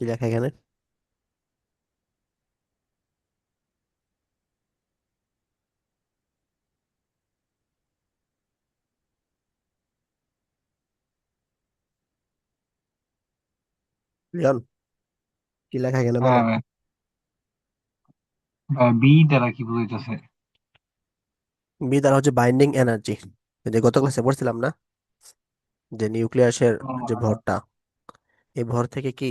কি লেখা এখানে? লিওন, কি লেখা এখানে বলো? হ্যাঁ ভাই। বি দ্বারা কি বুঝাইতেছে? বি দ্বারা হচ্ছে বাইন্ডিং এনার্জি। যে গত ক্লাসে পড়ছিলাম না, যে নিউক্লিয়াসের যে ভরটা, এই ভর থেকে কি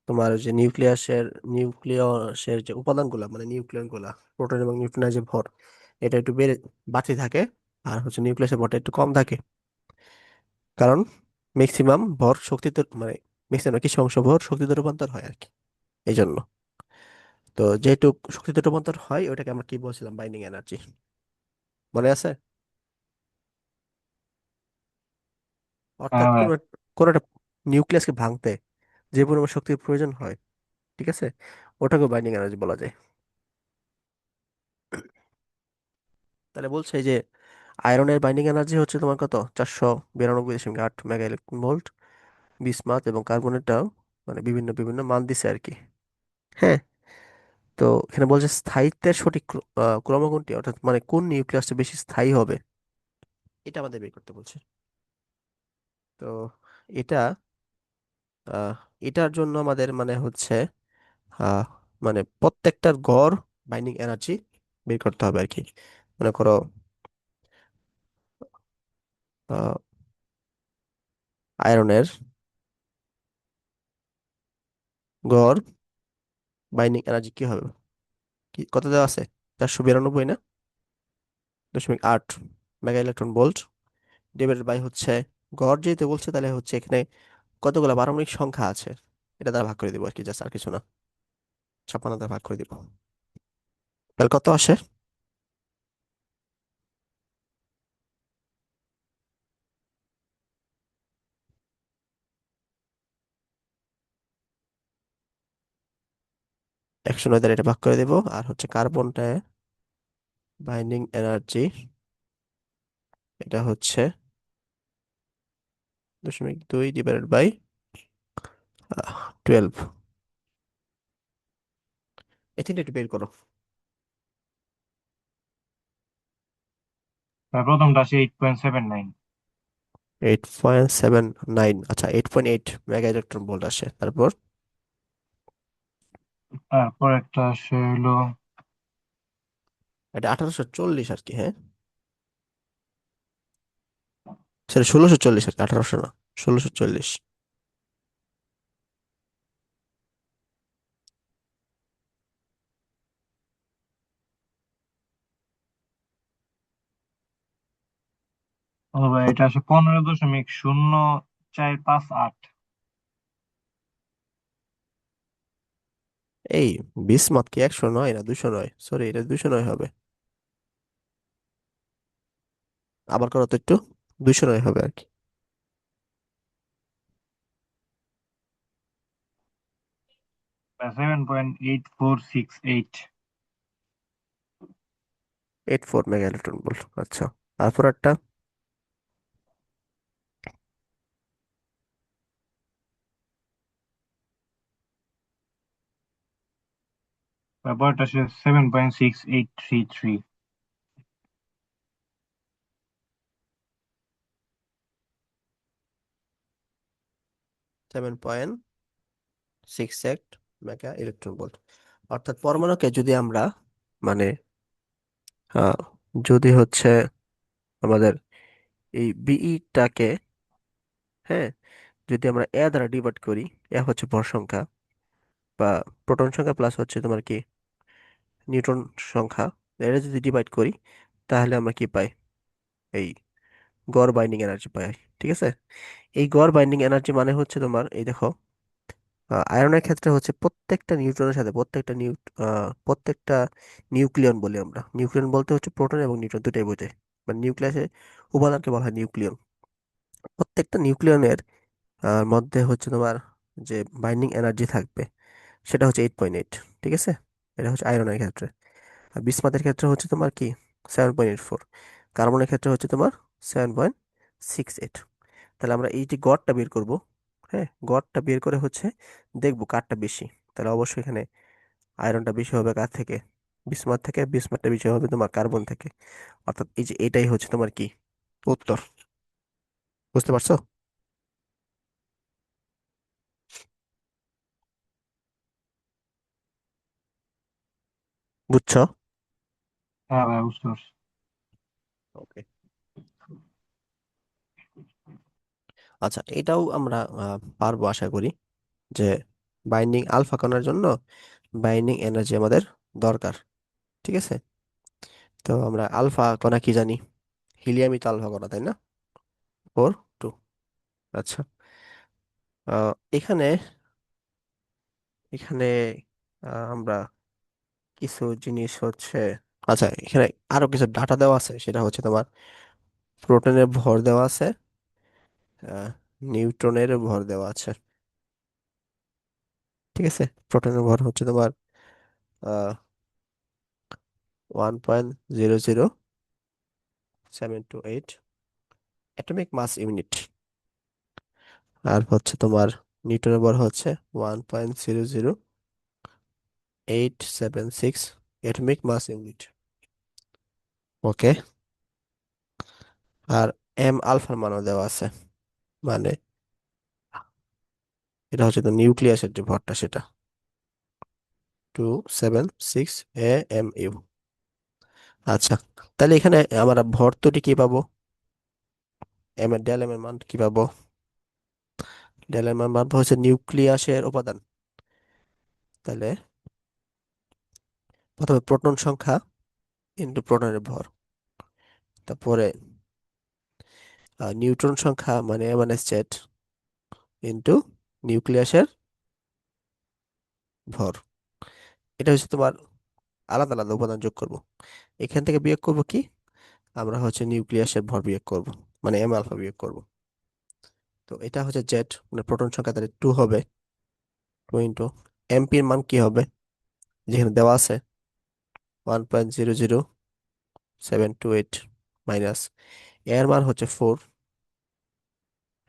তোমার যে নিউক্লিয়াসের যে উপাদানগুলা মানে নিউক্লিয়ন গুলা, প্রোটন এবং নিউট্রনের যে ভর, এটা একটু বাড়তি থাকে। আর হচ্ছে নিউক্লিয়াসের ভরটা একটু কম থাকে, কারণ ম্যাক্সিমাম ভর শক্তিতে মানে ম্যাক্সিমাম কিছু অংশ ভর শক্তিতে রূপান্তর হয় আর কি। এই জন্য তো যেহেতু শক্তিতে রূপান্তর হয়, ওটাকে আমরা কি বলছিলাম? Binding energy. মনে আছে? অর্থাৎ হ্যাঁ ভাই। কোন একটা নিউক্লিয়াসকে ভাঙতে যে পরিমাণ শক্তির প্রয়োজন হয়, ঠিক আছে, ওটাকে বাইন্ডিং এনার্জি বলা যায়। তাহলে বলছে যে আয়রনের বাইন্ডিং এনার্জি হচ্ছে তোমার কত? 492.8 মেগা ইলেকট্রন ভোল্ট। বিসমাথ এবং কার্বনেরটাও মানে বিভিন্ন বিভিন্ন মান দিছে আর কি। হ্যাঁ। তো এখানে বলছে স্থায়িত্বের সঠিক ক্রম কোনটি, অর্থাৎ মানে কোন নিউক্লিয়াসটা বেশি স্থায়ী হবে, এটা আমাদের বের করতে বলছে। তো এটা আহ এটার জন্য আমাদের মানে হচ্ছে আহ মানে প্রত্যেকটার গড় বাইন্ডিং এনার্জি বের করতে হবে আর কি। মনে করো আহ আয়রনের গড় বাইন্ডিং এনার্জি কি হবে? কি কত দেওয়া আছে? 492 না 0.8 mega electron volt divided by হচ্ছে গড় যেহেতু বলছে, তাহলে হচ্ছে এখানে কতগুলো পারমাণবিক সংখ্যা আছে এটা দ্বারা ভাগ করে দিব আর কি, জাস্ট আর কিছু না। 56 দ্বারা ভাগ করে দিব, তাহলে কত আসে? 109 দ্বারা এটা ভাগ করে দিব। আর হচ্ছে কার্বনটা বাইন্ডিং এনার্জি, এটা হচ্ছে 0.2 ডিভাইডেড বাই 12। এই তিনটা একটু বের করো। প্রথমটা আছে 8.79। 8.79, আচ্ছা 8.8 মেগা ইলেকট্রন ভোল্ট আসে। তারপর তারপর একটা আছে হলো এটা 1840 আর কি। হ্যাঁ, সেটা 1640 আর কি, 1800 না, 1640। ও ভাই, এটা আছে 15.0458। এই বিসমাথ কি 109 না 209? সরি, এটা 209 হবে। আবার করো তো একটু। 209 হবে আর কি। 7.8468। 84 মেগা ইলেকট্রন ভোল্ট, আচ্ছা। তারপর একটা তারপরটা আছে 7.6833। 7.68 মেগা ইলেকট্রন ভোল্ট। অর্থাৎ পরমাণুকে যদি আমরা মানে আহ, যদি হচ্ছে আমাদের এই বিইটাকে, হ্যাঁ, যদি আমরা এ দ্বারা ডিভাইড করি, এ হচ্ছে ভর সংখ্যা বা প্রোটন সংখ্যা প্লাস হচ্ছে তোমার কি নিউট্রন সংখ্যা, এটা যদি ডিভাইড করি, তাহলে আমরা কি পাই? এই গড় বাইন্ডিং এনার্জি পাই। ঠিক আছে। এই গড় বাইন্ডিং এনার্জি মানে হচ্ছে তোমার এই দেখো, আয়রনের ক্ষেত্রে হচ্ছে প্রত্যেকটা নিউট্রনের সাথে প্রত্যেকটা নিউক্লিয়ন বলি আমরা। নিউক্লিয়ন বলতে হচ্ছে প্রোটন এবং নিউট্রন দুটাই বোঝায়। মানে নিউক্লিয়াসের উপাদানকে বলা হয় নিউক্লিয়ন। প্রত্যেকটা নিউক্লিয়নের মধ্যে হচ্ছে তোমার যে বাইন্ডিং এনার্জি থাকবে, সেটা হচ্ছে 8.8। ঠিক আছে, এটা হচ্ছে আয়রনের ক্ষেত্রে। আর বিসমাথের ক্ষেত্রে হচ্ছে তোমার কি 7.84। কার্বনের ক্ষেত্রে হচ্ছে তোমার 7.68। তাহলে আমরা এই যে গড়টা বের করব, হ্যাঁ, গড়টা বের করে হচ্ছে দেখবো কারটা বেশি। তাহলে অবশ্যই এখানে আয়রনটা বেশি হবে কার থেকে? বিসমাথ থেকে। বিসমাথটা বেশি হবে তোমার কার্বন থেকে। অর্থাৎ এই যে এটাই হচ্ছে তোমার কি উত্তর। বুঝতে পারছো? বুঝছো? হ্যাঁ ভাই, বুঝতে পারছি। ওকে। আচ্ছা, এটাও আমরা পারবো আশা করি, যে বাইন্ডিং আলফা কণার জন্য বাইন্ডিং এনার্জি আমাদের দরকার। ঠিক আছে। তো আমরা আলফা কণা কি জানি? হিলিয়ামই তো আলফা কণা, তাই না? 4 2। আচ্ছা, এখানে এখানে আমরা কিছু জিনিস হচ্ছে, আচ্ছা এখানে আরো কিছু ডাটা দেওয়া আছে, সেটা হচ্ছে তোমার প্রোটনের ভর দেওয়া আছে, নিউট্রনের ভর দেওয়া আছে। ঠিক আছে। প্রোটনের ভর হচ্ছে তোমার 1.00728 অ্যাটমিক মাস ইউনিট। আর হচ্ছে তোমার নিউটনের ভর হচ্ছে 1.00876 অ্যাটমিক মাস ইউনিট। ওকে। আর এম আলফার মানও দেওয়া আছে, মানে এটা হচ্ছে তো নিউক্লিয়াসের যে ভরটা, সেটা 276 AMU। আচ্ছা, তাহলে এখানে আমরা ভর্তটি কি পাবো? এম এর ডেল এম এর মান কি পাবো? ডেল এম এর মান হচ্ছে নিউক্লিয়াসের উপাদান। তাহলে প্রথমে প্রোটন সংখ্যা ইন্টু প্রোটনের ভর, তারপরে নিউট্রন সংখ্যা মানে এম1s জেড ইন্টু নিউক্লিয়াসের ভর। এটা হচ্ছে তোমার আলাদা আলাদা উপাদান যোগ করব, এখান থেকে বিয়োগ করব কি? আমরা হচ্ছে নিউক্লিয়াসের ভর বিয়োগ করব, মানে এম আলফা বিয়োগ করব। তো এটা হচ্ছে জেড, মানে প্রোটন সংখ্যা তাহলে 2 হবে। 2 ইন্টু এমপির মান কি হবে? যেখানে দেওয়া আছে 1.00728 মাইনাস এর মান হচ্ছে 4,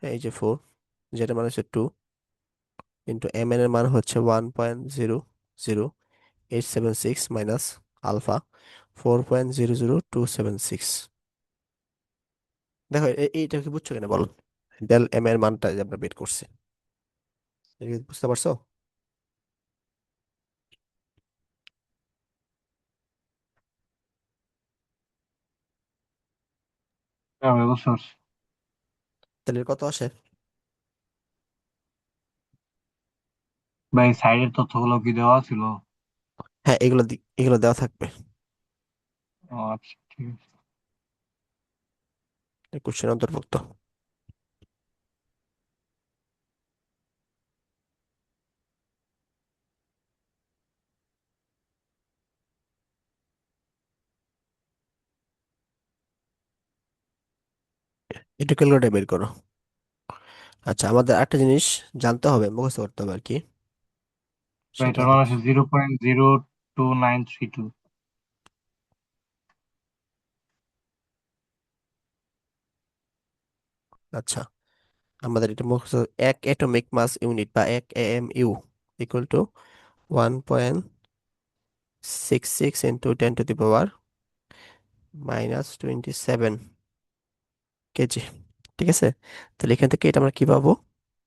এই যে 4, যেটার মান হচ্ছে 2, ইন্টু এম এর মান হচ্ছে 1.00876 মাইনাস আলফা 4.00276। দেখো এইটা কি বুঝছো কিনা বলো? ডেল এম এর মানটা যে আমরা বের করছি, এটা কি বুঝতে পারছো? হ্যাঁ ভাই, বুঝতে পারছি। তাহলে এর কত আসে? ভাই, সাইডের তথ্যগুলো কি দেওয়া ছিল? হ্যাঁ, এগুলো এগুলো দেওয়া থাকবে, ও আচ্ছা, ঠিক আছে। কোশ্চেন অন্তর্ভুক্ত। এটা ক্যালকুলেটর বের করো। আচ্ছা, আমাদের একটা জিনিস জানতে হবে, মুখস্থ করতে হবে আর কি, ভাই, সেটা এটার মান হচ্ছে, আছে 0.02932। আচ্ছা আমাদের এটা মুখস্থ, এক অ্যাটমিক মাস ইউনিট বা এক AMU equal to 1.66 into 10⁻⁻27 KG. ঠিক আছে। তাহলে এখান থেকে এটা আমরা কি পাবো?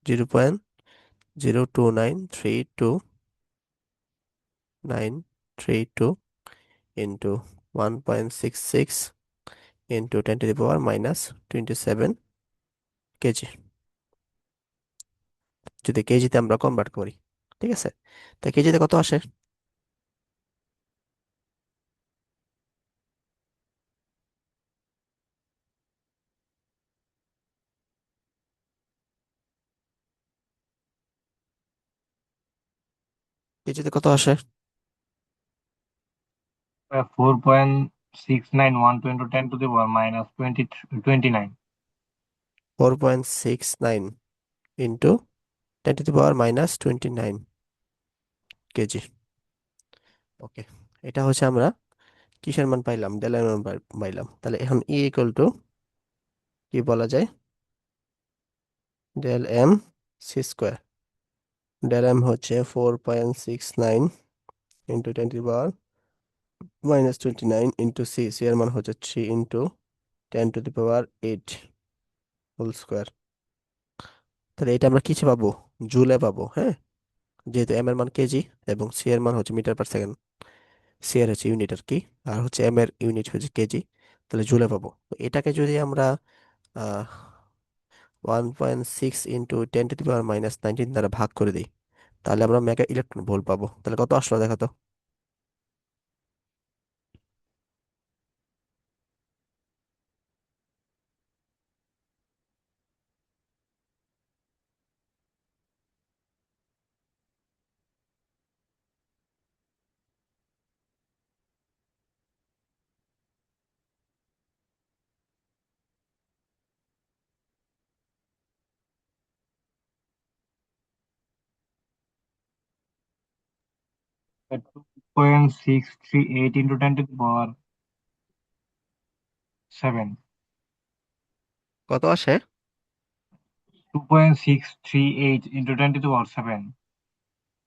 0.02932 ইন্টু 1.66 ইন্টু 10⁻⁻27 কেজি, যদি কেজিতে আমরা কনভার্ট করি। ঠিক আছে। তা কেজিতে কত আসে? কেজিতে কত আসে? 4.691 × 10⁻⁻29। 4.69 ইন্টু 10⁻⁻29 কেজি। ওকে। এটা হচ্ছে আমরা কিসের মান পাইলাম? ডেল এর মান পাইলাম। তাহলে এখন ই ইকুয়াল টু কি বলা যায়? ডেল এম সি স্কোয়ার, ডেরাম হচ্ছে 4.69 into 10 to the power -29 into C, C এর মান হচ্ছে 3 × 10 to the power 8 whole square. তাহলে এটা আমরা কিসে পাবো? জুলে পাবো, হ্যাঁ। যেহেতু এম এর মান কেজি এবং সি এর মান হচ্ছে মিটার পার সেকেন্ড, সি এর হচ্ছে ইউনিট আর কি, আর হচ্ছে এম এর ইউনিট হচ্ছে কেজি, তাহলে জুলে পাবো। তো এটাকে যদি আমরা 1.6 × 10 to the power -19 দ্বারা ভাগ করে দিই, তাহলে আমরা মেগা ইলেকট্রন ভোল্ট পাবো। তাহলে কত আসলো দেখো তো। at 2.638 into 10 to the power 7. কত আসে? 2.638 into 10 to the power 7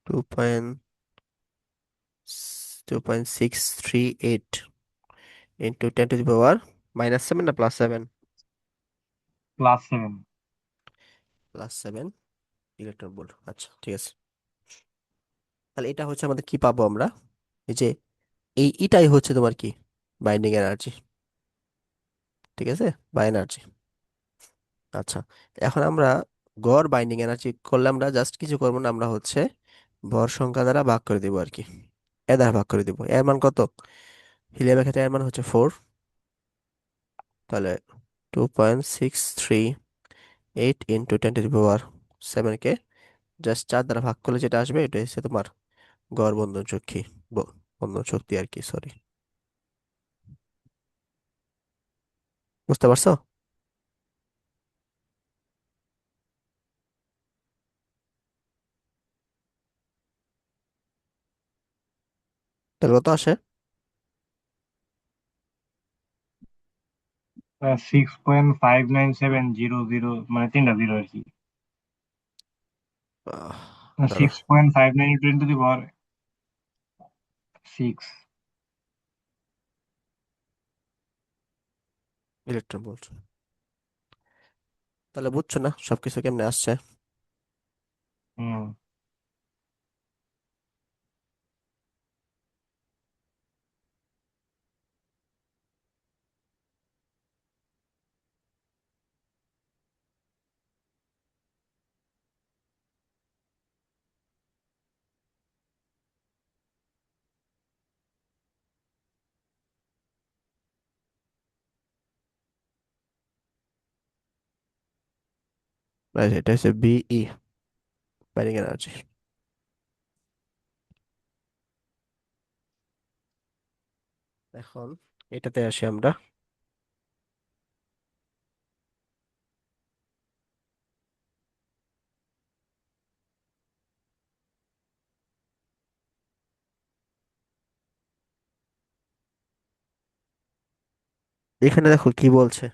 two point 2.638 into 10 to the power -7 না +7? plus 7. +7 electron volt. আচ্ছা ঠিক আছে। তাহলে এটা হচ্ছে আমাদের কি পাবো আমরা, এই যে এটাই হচ্ছে তোমার কি, বাইন্ডিং এনার্জি, ঠিক আছে, বা এনার্জি। আচ্ছা, এখন আমরা গড় বাইন্ডিং এনার্জি করলে আমরা জাস্ট কিছু করবো না, আমরা হচ্ছে ভর সংখ্যা দ্বারা ভাগ করে দিব আর কি, এ দ্বারা ভাগ করে দিব। এর মান কত? হিলিয়ামের ক্ষেত্রে এর মান হচ্ছে 4, তাহলে 2.638 into 10 to the power 7 K just 4 দ্বারা ভাগ করলে যেটা আসবে এটা হচ্ছে তোমার গড় বন্ধন শক্তি, বন্ধন শক্তি আর কি, সরি। বুঝতে পারছো? তাহলে কত আসে? 6.59700 মানে তিনটা জিরো আর কি। ধরো 6.59 into 10 to the power 6. Electron volt. তাহলে বুঝছো না সবকিছু কেমনে আসছে? হুম। Right, এটা হচ্ছে বিই, বাইন্ডিং এনার্জি। এখন এটাতে আসি আমরা। এখানে দেখো কি বলছে।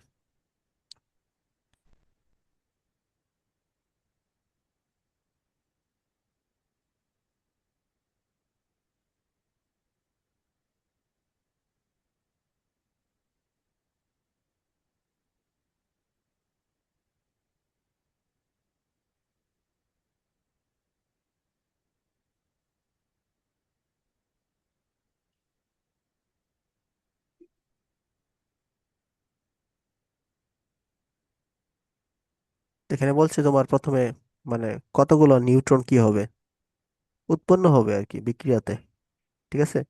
এখানে বলছে তোমার প্রথমে মানে কতগুলো নিউট্রন কি হবে, উৎপন্ন হবে আর কি বিক্রিয়াতে, ঠিক আছে।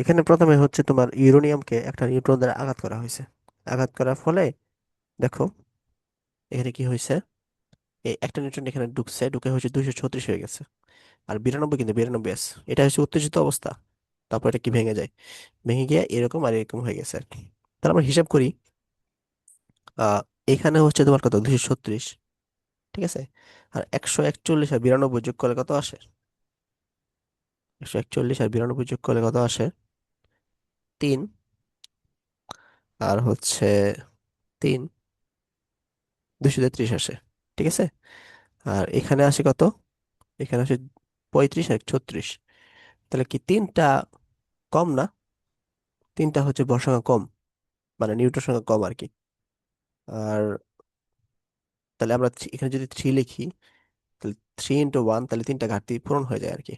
এখানে প্রথমে হচ্ছে তোমার ইউরেনিয়ামকে একটা নিউট্রন দ্বারা আঘাত করা হয়েছে। আঘাত করার ফলে দেখো এখানে কি হয়েছে, এই একটা নিউট্রন এখানে ঢুকছে, ঢুকে হচ্ছে 236 হয়ে গেছে। আর 92, কিন্তু 92 আছে, এটা হচ্ছে উত্তেজিত অবস্থা। তারপর এটা কি ভেঙে যায়, ভেঙে গিয়ে এরকম আর এরকম হয়ে গেছে আর কি। তাহলে আমরা হিসাব করি, আহ এখানে হচ্ছে তোমার কত, 236, ঠিক আছে। আর 141 আর 92 যোগ করলে কত আসে? 141 আর 92 যোগ করলে কত আসে? 3, আর হচ্ছে 3, 233 আসে, ঠিক আছে। আর এখানে আসে কত? এখানে আসে 35 আর 36। তাহলে কি তিনটা কম না? তিনটা হচ্ছে ভর সংখ্যা কম, মানে নিউটন সংখ্যা কম আর কি। আর তাহলে আমরা এখানে যদি 3 লিখি, তাহলে 3 × 1, তাহলে তিনটা ঘাটতি পূরণ হয়ে যায় আর কি।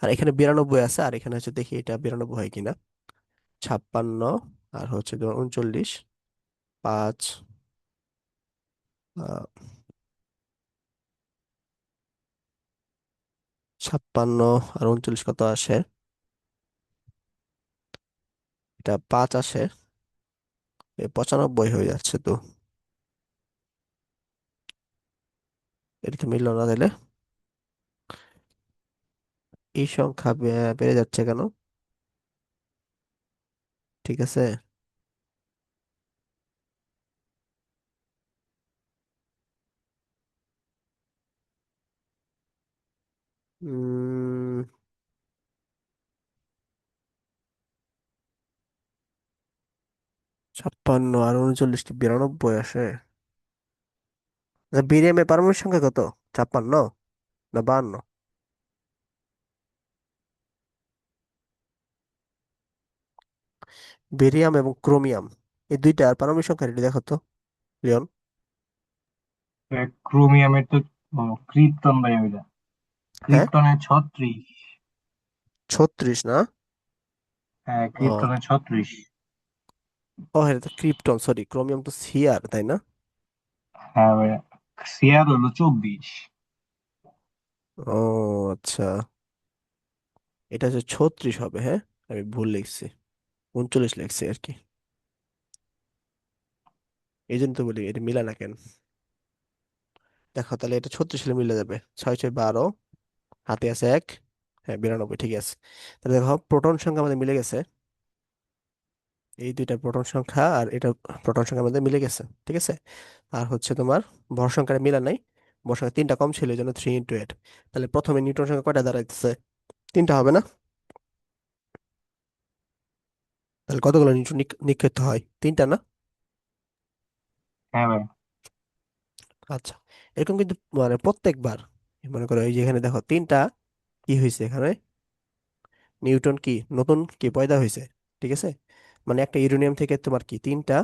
আর এখানে 92 আছে, আর এখানে হচ্ছে দেখি এটা 92 হয় কিনা। 56 আর হচ্ছে তোমার 39, 5, 56 আর 39 কত আসে? এটা 5 আসে, 95 হয়ে যাচ্ছে তো। এটা তো মিললো না তাহলে। এই সংখ্যা বেড়ে যাচ্ছে কেন? ঠিক আছে। উম 56 আর 39 কি 92 আসে? বিরিয়ামের পারমাণবিক সংখ্যা কত? 56 না 52? বেরিয়াম এবং ক্রোমিয়াম, এই দুইটার পারমাণবিক সংখ্যা রেডি দেখো তো, লিওন। ক্রোমিয়ামের তো ক্রিপ্টন ভাই ওইটা। হ্যাঁ, ক্রিপ্টনের 36। 36 না? হ্যাঁ, ও, ক্রিপ্টনের 36। ও হ্যাঁ, এটা ক্রিপ্টন, সরি, ক্রোমিয়াম তো সিআর, তাই না? হ্যাঁ ভাই, সিয়ার হলো 24। ও আচ্ছা, এটা হচ্ছে 36 হবে, হ্যাঁ। আমি ভুল লিখছি, 39 লিখছি আর কি। এই জন্য তো বলি এটা মিলা না কেন। দেখো তাহলে এটা 36 সালে মিলে যাবে। 6 6 12, হাতে আছে এক, হ্যাঁ 92, ঠিক আছে। তাহলে দেখো প্রোটন সংখ্যা আমাদের মিলে গেছে। এই দুইটা প্রোটন সংখ্যা আর এটা প্রোটন সংখ্যা আমাদের মিলে গেছে, ঠিক আছে। আর হচ্ছে তোমার ভর সংখ্যাটা মিলা নাই, ভর সংখ্যা তিনটা কম ছিল, এই জন্য 3 × 8। তাহলে প্রথমে নিউটন সংখ্যা কয়টা দাঁড়াইতেছে? তিনটা হবে না? তাহলে কতগুলো নিউটন নিক্ষেপ হয়? তিনটা না? হ্যাঁ ভাই। আচ্ছা, এরকম কিন্তু মানে প্রত্যেকবার, মনে করো এই যে এখানে দেখো তিনটা কি হয়েছে এখানে, নিউটন কি নতুন কি পয়দা হয়েছে, ঠিক আছে। মানে একটা ইউরেনিয়াম থেকে তোমার কি তিনটা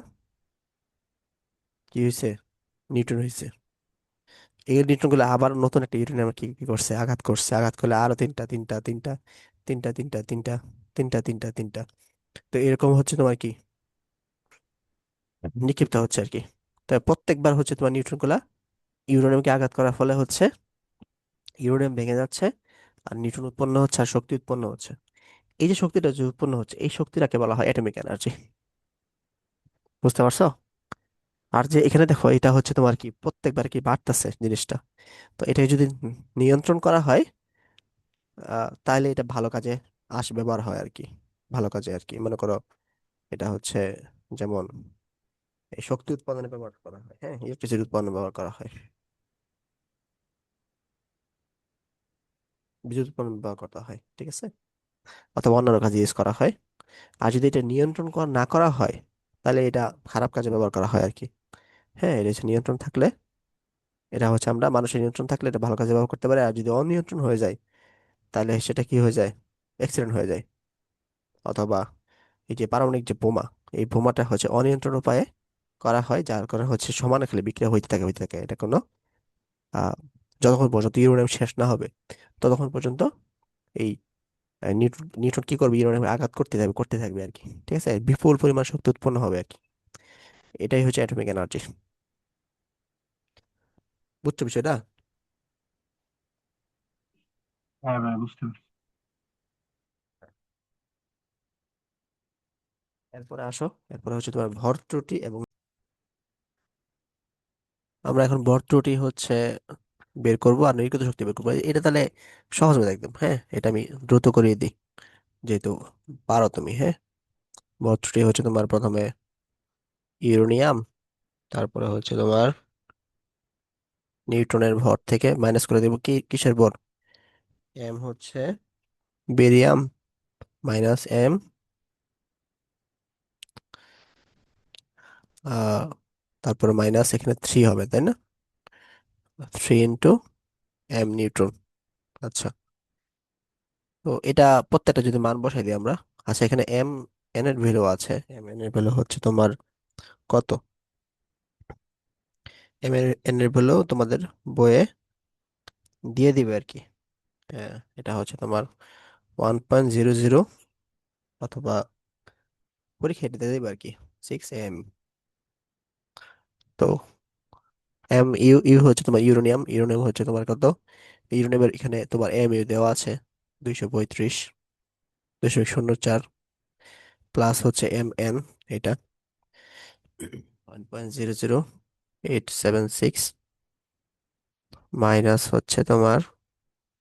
কি হয়েছে, নিউটন হয়েছে। এই নিউটন গুলো আবার নতুন একটা ইউরেনিয়াম কি কি করছে, আঘাত করছে, আঘাত করলে আরো তিনটা তিনটা তিনটা তিনটা তিনটা তিনটা তিনটা তিনটা তিনটা। তো এরকম হচ্ছে তোমার কি নিক্ষিপ্ত হচ্ছে আর কি। তাই প্রত্যেকবার হচ্ছে তোমার নিউট্রন গুলা ইউরেনিয়ামকে আঘাত করার ফলে হচ্ছে ইউরেনিয়াম ভেঙে যাচ্ছে, আর নিউট্রন উৎপন্ন হচ্ছে, আর শক্তি উৎপন্ন হচ্ছে। এই যে শক্তিটা যে উৎপন্ন হচ্ছে, এই শক্তিটাকে বলা হয় অ্যাটমিক এনার্জি। বুঝতে পারছো? আর যে এখানে দেখো এটা হচ্ছে তোমার কি প্রত্যেকবার কি বাড়তেছে জিনিসটা। তো এটাকে যদি নিয়ন্ত্রণ করা হয়, তাহলে এটা ভালো কাজে ব্যবহার হয় আর কি। ভালো কাজে আর কি, মনে করো এটা হচ্ছে যেমন এই শক্তি উৎপাদনে ব্যবহার করা হয়, হ্যাঁ, ইলেকট্রিসিটি উৎপাদনে ব্যবহার করা হয়, বিদ্যুৎ উৎপাদনে ব্যবহার করা হয়, ঠিক আছে। অথবা অন্যান্য কাজে ইউজ করা হয়। আর যদি এটা নিয়ন্ত্রণ না করা হয়, তাহলে এটা খারাপ কাজে ব্যবহার করা হয় আর কি। হ্যাঁ, এটা হচ্ছে নিয়ন্ত্রণ থাকলে, এটা হচ্ছে আমরা মানুষের নিয়ন্ত্রণ থাকলে এটা ভালো কাজে ব্যবহার করতে পারে। আর যদি অনিয়ন্ত্রণ হয়ে যায়, তাহলে সেটা কি হয়ে যায়, অ্যাক্সিডেন্ট হয়ে যায়। অথবা এই যে পারমাণবিক যে বোমা, এই বোমাটা হচ্ছে অনিয়ন্ত্রণ উপায়ে করা হয়, যার কারণে হচ্ছে সমানে খালি বিক্রিয়া হইতে থাকে, এটা কোনো আহ যতক্ষণ পর্যন্ত ইউরেনিয়াম শেষ না হবে, ততক্ষণ পর্যন্ত এই নিউটন নিউটন কি করবে, ইউরেনিয়ামে আঘাত করতে থাকবে আর কি, ঠিক আছে। বিপুল পরিমাণ শক্তি উৎপন্ন হবে আর কি। এটাই হচ্ছে অ্যাটমিক এনার্জি। বুঝছো বিষয়টা? হ্যাঁ ভাই, বুঝতে পারছি। এরপরে আসো, এরপরে হচ্ছে তোমার ভর ত্রুটি এবং আমরা এখন ভর ত্রুটি হচ্ছে বের করবো, আর নির্গত শক্তি বের করবো। এটা তাহলে সহজ হবে একদম, হ্যাঁ। এটা আমি দ্রুত করিয়ে দিই, যেহেতু পারো তুমি, হ্যাঁ। ভর ত্রুটি হচ্ছে তোমার প্রথমে ইউরেনিয়াম, তারপরে হচ্ছে তোমার নিউটনের ভর থেকে মাইনাস করে দেবো কি কিসের ভর, এম হচ্ছে বেরিয়াম, মাইনাস এম, তারপরে মাইনাস এখানে 3 হবে, তাই না? 3 × এম নিউটন। আচ্ছা, তো এটা প্রত্যেকটা যদি মান বসাই দিই আমরা। আচ্ছা, এখানে এম এন এর ভ্যালু আছে, এম এন এর ভ্যালু হচ্ছে তোমার কত? এম এন এর ভ্যালু তোমাদের বইয়ে দিয়ে দিবে আর কি। এটা হচ্ছে তোমার 1.00, অথবা পরীক্ষা এটা দিয়ে দিবে আর কি, 6 এম। তো এম ইউ ইউ হচ্ছে তোমার ইউরেনিয়াম, ইউরেনিয়াম হচ্ছে তোমার কত? ইউরেনিয়ামের এখানে তোমার এম ইউ দেওয়া আছে 235.04, প্লাস হচ্ছে এম এন, এটা 1.008766, মাইনাস হচ্ছে তোমার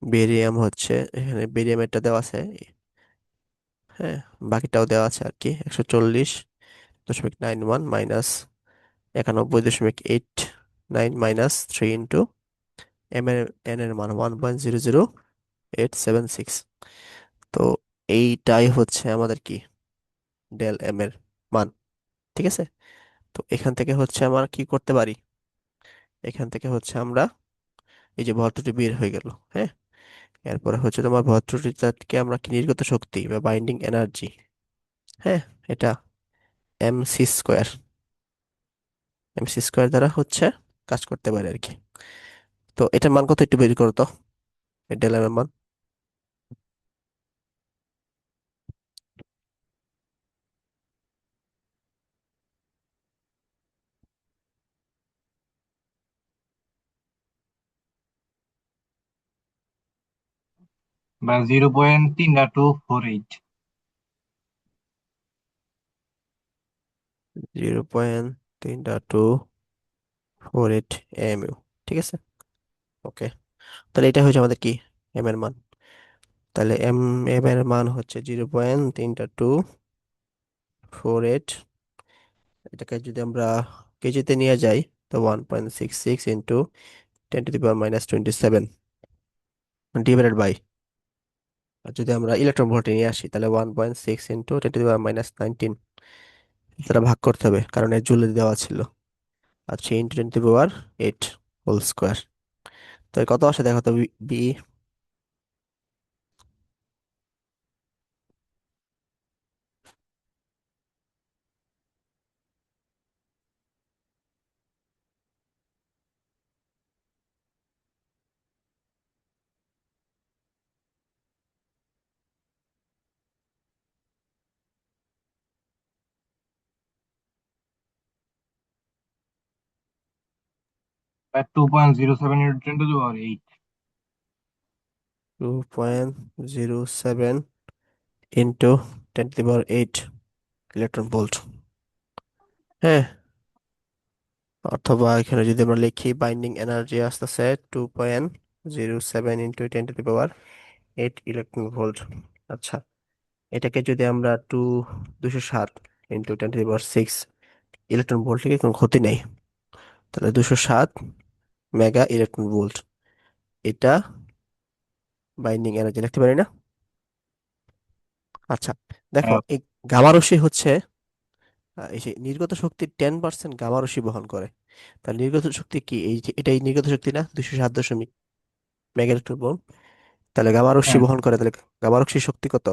বেরিয়াম হচ্ছে, এখানে বেরিয়ামেরটা দেওয়া আছে, হ্যাঁ, বাকিটাও দেওয়া আছে আর কি, 140.91, মাইনাস 91.89, মাইনাস 3 এম এর এন এর মান 1.008766। তো এইটাই হচ্ছে আমাদের কি, ডেল এম এর মান। ঠিক আছে, তো এখান থেকে হচ্ছে আমরা কি করতে পারি, এখান থেকে হচ্ছে আমরা এই যে ভর ত্রুটি বের হয়ে গেল, হ্যাঁ, এরপরে হচ্ছে তোমার ভর ত্রুটিকে আমরা কি, নির্গত শক্তি বা বাইন্ডিং এনার্জি, হ্যাঁ, এটা m c square, m c square দ্বারা হচ্ছে কাজ করতে পারে আর কি। তো এটার মান কত একটু বের করো তো, এই ডেল এম এর মান। বা 0.3248। 0.3248 এম ইউ। ঠিক আছে, ওকে। তাহলে এটা হচ্ছে আমাদের কি, এম এর মান। তাহলে এম এর মান হচ্ছে 0.3248। এটাকে যদি আমরা কেজিতে নিয়ে যাই, তো 1.66 × 10⁻⁻27 ডিভাইডেড বাই, আর যদি আমরা ইলেকট্রন ভোল্টে নিয়ে আসি, তাহলে 1.6 × 10⁻⁻19 দ্বারা ভাগ করতে হবে, কারণ এর জুলে দেওয়া ছিল। আর 3 × 10⁻8 হোল স্কোয়ার। তো এর কত আসে দেখো তো, বিই। 2.07 × 10⁻⁸ 2.07 × 10⁻⁸ electron volt. হ্যাঁ, অথবা এখানে যদি আমরা লিখি বাইন্ডিং এনার্জি আসতেছে 2.07 × 10⁻⁸ ইলেকট্রন ভোল্ট। আচ্ছা, এটাকে যদি আমরা 207 × 10⁻⁶ ইলেকট্রন ভোল্ট থেকে কোনো ক্ষতি নেই, তাহলে 207 মেগা ইলেকট্রন ভোল্ট, এটা বাইন্ডিং এনার্জি লিখতে পারি না? আচ্ছা, দেখো এই গামা রশ্মি হচ্ছে এই যে নির্গত শক্তির 10% গামা রশ্মি বহন করে। তার নির্গত শক্তি কি, এই যে এটাই নির্গত শক্তি না, 207.মেগা ইলেকট্রন ভোল্ট। তাহলে গামা রশ্মি হ্যাঁ। বহন করে, তাহলে গামা রশ্মির শক্তি কত?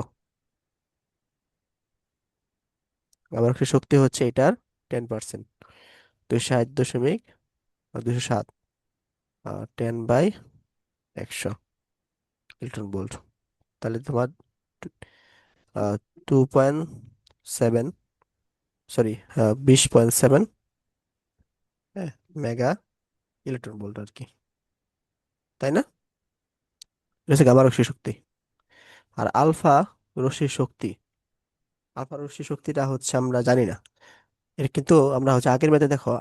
গামা রশ্মির শক্তি হচ্ছে এটার 10%, 207, 10/100 ইলেকট্রন ভোল্ট। তাহলে তোমার 2.7, সরি, 20.7 মেগা ইলেকট্রন ভোল্ট আর কি, তাই না? এটা হচ্ছে গামা রশ্মি শক্তি। আর আলফা রশ্মির শক্তি, আলফা রশ্মির শক্তিটা হচ্ছে আমরা জানি না। এটা কিন্তু আমরা হচ্ছে আগের ম্যাথে দেখো,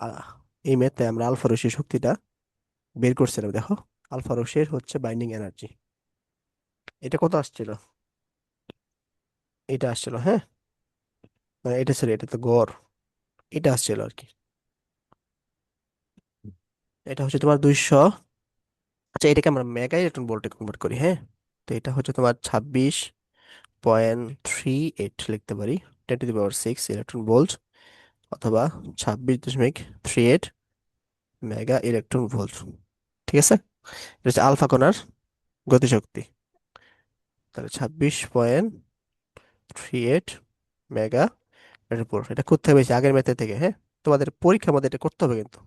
এই ম্যাথে আমরা আলফা রশ্মির শক্তিটা বের করছিলাম, দেখো আলফা রশ্মির হচ্ছে বাইন্ডিং এনার্জি, এটা কত আসছিল, এটা আসছিল, হ্যাঁ, মানে এটা ছিল, এটা তো গড়, এটা আসছিল আর কি। এটা হচ্ছে তোমার 200। আচ্ছা, এটাকে আমরা মেগা ইলেকট্রন ভোল্টে কনভার্ট করি, হ্যাঁ। তো এটা হচ্ছে তোমার 26.38 লিখতে পারি, 10⁻⁶ ইলেকট্রন ভোল্ট, অথবা 26.38 মেগা ইলেকট্রন ভোল্ট। ঠিক আছে। এটা হচ্ছে আলফা কণার গতিশক্তি। তাহলে 26.38 মেগা এর উপর। এটা করতে হবে বেশি আগের ম্যাথের থেকে, হ্যাঁ। তোমাদের পরীক্ষার মধ্যে এটা করতে হবে কিন্তু।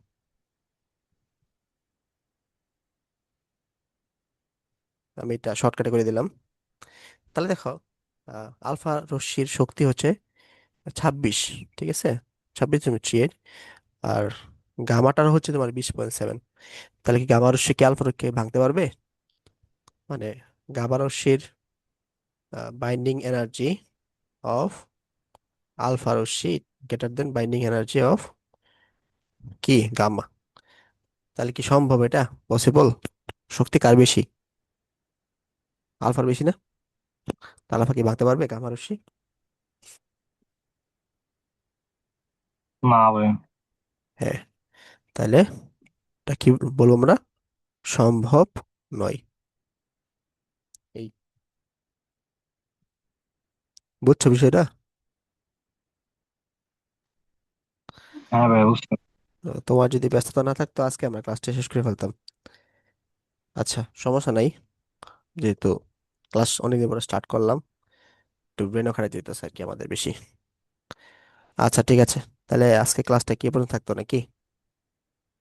আমি এটা শর্টকাটে করে দিলাম। তাহলে দেখো, আলফা রশ্মির শক্তি হচ্ছে 26, ঠিক আছে, 26.38। আর গামাটার হচ্ছে তোমার 20.7। তাহলে কি গামা রশ্মি কি আলফা রশ্মিকে ভাঙতে পারবে? মানে গামা রশ্মির বাইন্ডিং এনার্জি অফ আলফা রশ্মি greater than binding energy of কি গামা। তাহলে কি সম্ভব এটা? পসিবল? শক্তি কার বেশি? আলফার বেশি না? তাহলে আলফা কি ভাঙতে পারবে গামা রশ্মি? না ভাই। হ্যাঁ। তাহলে এটা কি বলবো আমরা? সম্ভব নয়। এই, বুঝছো বিষয়টা? হ্যাঁ ভাই, বুঝতে তোমার যদি ব্যস্ততা না থাকতো আজকে আমরা ক্লাসটা শেষ করে ফেলতাম। আচ্ছা, সমস্যা নাই, যেহেতু ক্লাস অনেকদিন পরে স্টার্ট করলাম, একটু ব্রেনও খারাপ যেতেছে আর কি আমাদের বেশি। আচ্ছা ঠিক আছে, তাহলে আজকে ক্লাসটা কি এ পর্যন্ত থাকতো নাকি?